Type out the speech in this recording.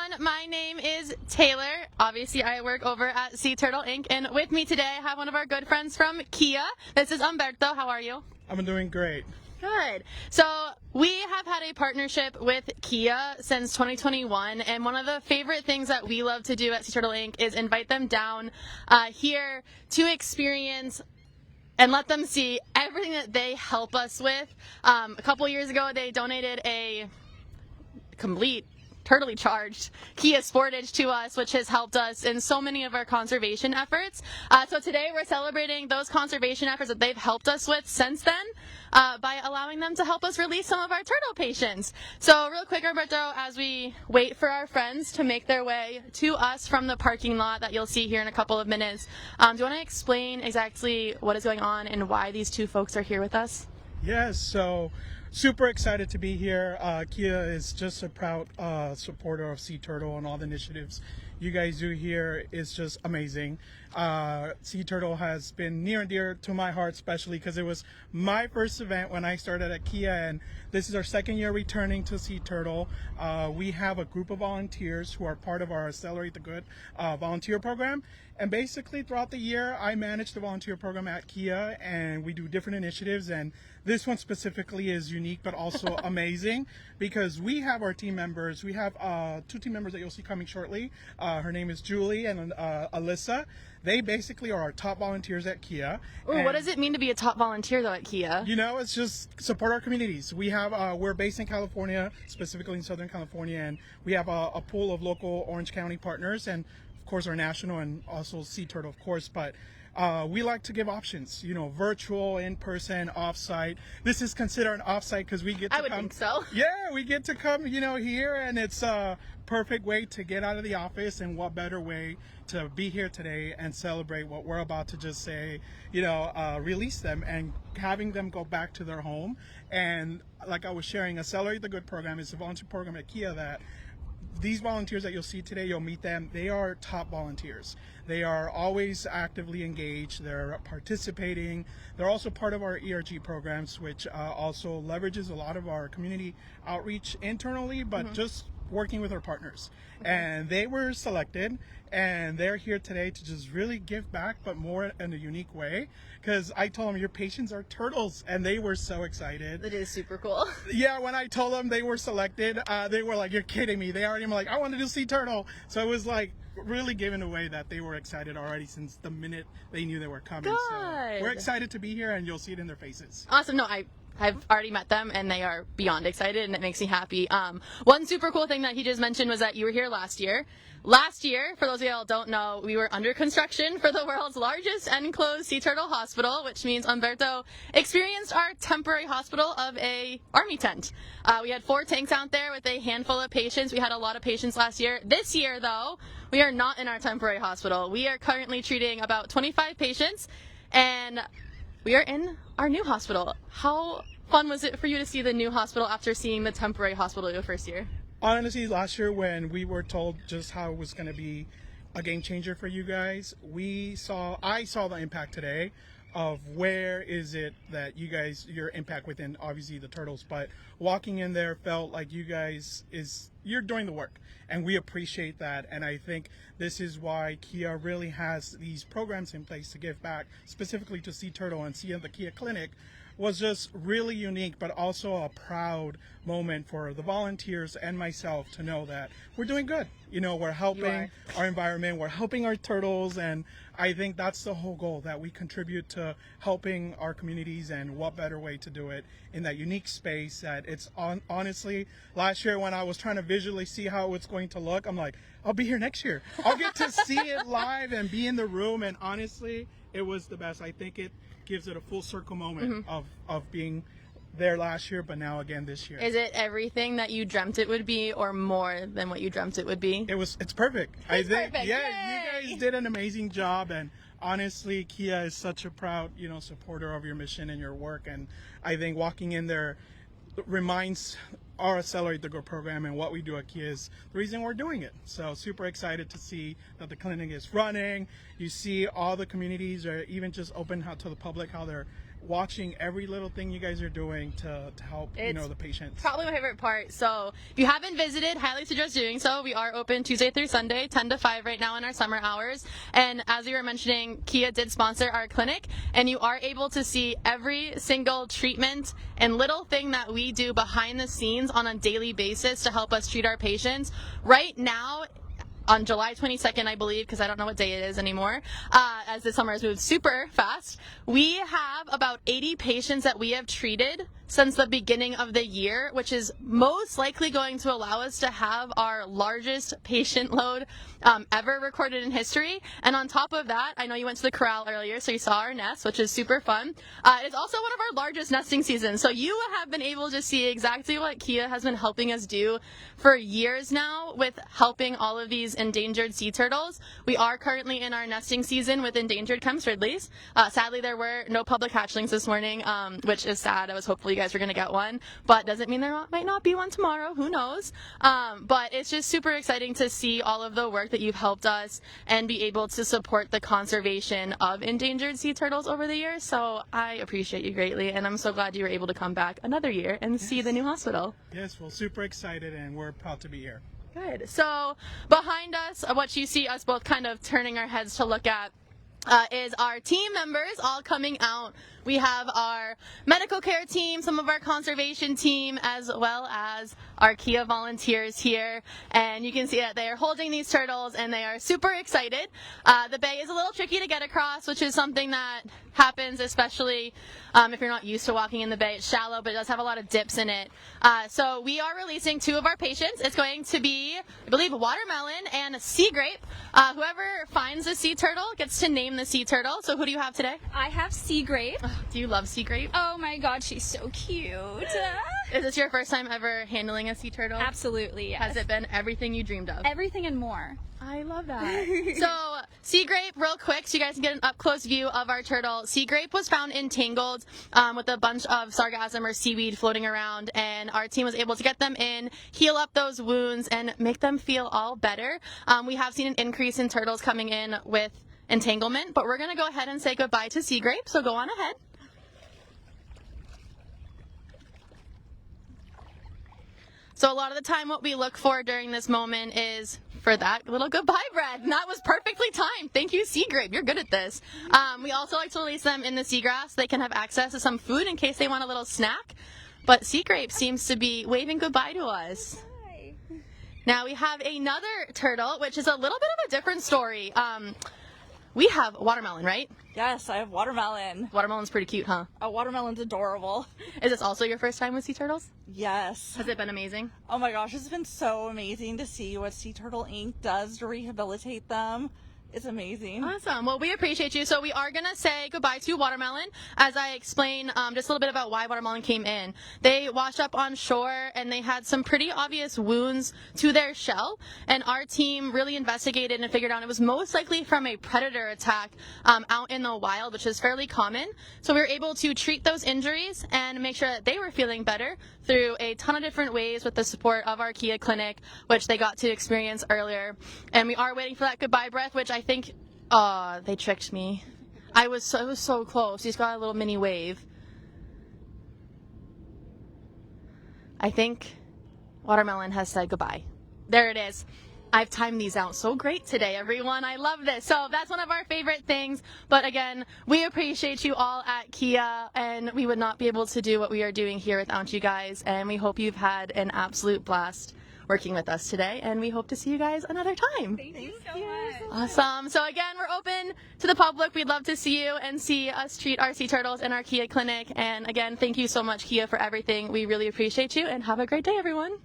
everyone. My name is Taylor. Obviously, I work over at Sea Turtle Inc. And with me today, I have one of our good friends from Kia. This is Umberto. How are you? I'm doing great. Good. So we have had a partnership with Kia since 2021, and one of the favorite things that we love to do at Sea Turtle Inc. is invite them down here to experience and let them see everything that they help us with. A couple years ago, they donated a complete turtly charged Kia Sportage to us, which has helped us in so many of our conservation efforts. So today we're celebrating those conservation efforts that they've helped us with since then by allowing them to help us release some of our turtle patients. So real quick, Roberto, as we wait for our friends to make their way to us from the parking lot that you'll see here in a couple of minutes, do you want to explain exactly what is going on and why these two folks are here with us? Yes, so super excited to be here. Kia is just a proud supporter of Sea Turtle, and all the initiatives you guys do here is just amazing. Sea Turtle has been near and dear to my heart, especially because it was my first event when I started at Kia, and this is our second year returning to Sea Turtle. We have a group of volunteers who are part of our Accelerate the Good volunteer program. And basically throughout the year, I manage the volunteer program at Kia, and we do different initiatives. And this one specifically is unique, but also amazing, because we have our team members. We have two team members that you'll see coming shortly. Her name is Julie and Alyssa. They basically are our top volunteers at Kia. Ooh, what does it mean to be a top volunteer though at Kia? You know, it's just support our communities. We have we're based in California, specifically in Southern California, and we have a pool of local Orange County partners, and of course our national, and also Sea Turtle, of course. But we like to give options, you know, virtual, in-person, off-site. This is considered an off-site because we get to I would think so. Yeah, we get to come, you know, here, and it's a perfect way to get out of the office, and what better way to be here today and celebrate what we're about to just say, you know, release them and having them go back to their home. And like I was sharing, Accelerate the Good program is a volunteer program at Kia that these volunteers that you'll see today, you'll meet them. They are top volunteers. They are always actively engaged. They're participating. They're also part of our ERG programs, which also leverages a lot of our community outreach internally, but just working with our partners. And they were selected, and they're here today to just really give back, but more in a unique way. Because I told them, your patients are turtles, and they were so excited. That is super cool. Yeah, when I told them they were selected, they were like, you're kidding me. They already were like, I want to do Sea Turtle. So it was like really giving away that they were excited already since the minute they knew they were coming. Good. So we're excited to be here, and you'll see it in their faces. Awesome. No, I've already met them, and they are beyond excited, and it makes me happy. One super cool thing that he just mentioned was that you were here last year. Last year, for those of you that don't know, we were under construction for the world's largest enclosed sea turtle hospital, which means Umberto experienced our temporary hospital of a army tent. We had 4 tanks out there with a handful of patients. We had a lot of patients last year. This year, though, we are not in our temporary hospital. We are currently treating about 25 patients, and we are in our new hospital. How fun was it for you to see the new hospital after seeing the temporary hospital your first year? Honestly, last year when we were told just how it was going to be a game changer for you guys, I saw the impact today of where is it that you guys, your impact within obviously the turtles, but walking in there felt like you guys you're doing the work, and we appreciate that. And I think this is why Kia really has these programs in place to give back specifically to Sea Turtle, and seeing the Kia Clinic was just really unique, but also a proud moment for the volunteers and myself to know that we're doing good. You know, we're helping our environment, we're helping our turtles, and I think that's the whole goal, that we contribute to helping our communities, and what better way to do it in that unique space that it's honestly, last year when I was trying to visually see how it's going to look, I'm like, I'll be here next year. I'll get to see it live and be in the room, and honestly, it was the best. I think it gives it a full circle moment of being there last year, but now again this year. Is it everything that you dreamt it would be, or more than what you dreamt it would be? It's perfect. I think, perfect. yeah, you guys did an amazing job, and honestly, Kia is such a proud, you know, supporter of your mission and your work, and I think walking in there reminds our Accelerate the Good program and what we do at Kia is the reason we're doing it. So super excited to see that the clinic is running. You see all the communities are even just open out to the public, how they're watching every little thing you guys are doing to help It's the patients. Probably my favorite part. So if you haven't visited, highly suggest doing so. We are open Tuesday through Sunday, 10 to 5 right now in our summer hours. And as you were mentioning, Kia did sponsor our clinic, and you are able to see every single treatment and little thing that we do behind the scenes on a daily basis to help us treat our patients. Right now, on July 22nd, I believe, because I don't know what day it is anymore, as the summer has moved super fast, we have about 80 patients that we have treated since the beginning of the year, which is most likely going to allow us to have our largest patient load ever recorded in history. And on top of that, I know you went to the corral earlier, so you saw our nest, which is super fun. It's also one of our largest nesting seasons, so you have been able to see exactly what Kia has been helping us do for years now with helping all of these endangered sea turtles. We are currently in our nesting season with endangered Kemp's Ridleys. Sadly, there were no public hatchlings this morning, which is sad. I was hopeful you guys were going to get one, but doesn't mean there might not be one tomorrow. Who knows? But it's just super exciting to see all of the work that you've helped us and be able to support the conservation of endangered sea turtles over the years. So I appreciate you greatly, and I'm so glad you were able to come back another year and see the new hospital. Yes, well, super excited, and we're proud to be here. Good. So behind us, what you see us both kind of turning our heads to look at is our team members all coming out. We have our medical care team, some of our conservation team, as well as our Kia volunteers here. And you can see that they are holding these turtles and they are super excited. The bay is a little tricky to get across, which is something that happens, especially if you're not used to walking in the bay. It's shallow, but it does have a lot of dips in it. So we are releasing 2 of our patients. It's going to be, I believe, Watermelon and Sea Grape. Whoever finds a sea turtle gets to name the sea turtle. So who do you have today? I have Sea Grape. Do you love Sea Grape? Oh my god, she's so cute. Is this your first time ever handling a sea turtle? Absolutely, yes. Has it been everything you dreamed of? Everything and more. I love that. So, Sea Grape, real quick, so you guys can get an up-close view of our turtle. Sea Grape was found entangled with a bunch of sargassum or seaweed floating around, and our team was able to get them in, heal up those wounds, and make them feel all better. We have seen an increase in turtles coming in with entanglement, but we're going to go ahead and say goodbye to Sea Grape, so go on ahead. So a lot of the time what we look for during this moment is for that little goodbye breath. And that was perfectly timed. Thank you, Sea Grape. You're good at this. We also like to release them in the seagrass. They can have access to some food in case they want a little snack. But Sea Grape seems to be waving goodbye to us. Hi. Now we have another turtle, which is a little bit of a different story. We have Watermelon, right? Yes, I have Watermelon. Watermelon's pretty cute, huh? Watermelon's adorable. Is this also your first time with sea turtles? Yes. Has it been amazing? Oh my gosh, it's been so amazing to see what Sea Turtle Inc. does to rehabilitate them. It's amazing. Awesome. Well, we appreciate you. So we are going to say goodbye to Watermelon as I explain just a little bit about why Watermelon came in. They washed up on shore and they had some pretty obvious wounds to their shell. And our team really investigated and figured out it was most likely from a predator attack out in the wild, which is fairly common. So we were able to treat those injuries and make sure that they were feeling better through a ton of different ways with the support of our Kia clinic, which they got to experience earlier. And we are waiting for that goodbye breath, which I think, they tricked me. It was so close. He's got a little mini wave. I think Watermelon has said goodbye. There it is. I've timed these out so great today, everyone. I love this. So that's one of our favorite things. But again, we appreciate you all at Kia, and we would not be able to do what we are doing here without you guys. And we hope you've had an absolute blast working with us today, and we hope to see you guys another time. Thank you so much. Awesome. So again, we're open to the public. We'd love to see you and see us treat our sea turtles in our Kia clinic. And again, thank you so much, Kia, for everything. We really appreciate you, and have a great day, everyone.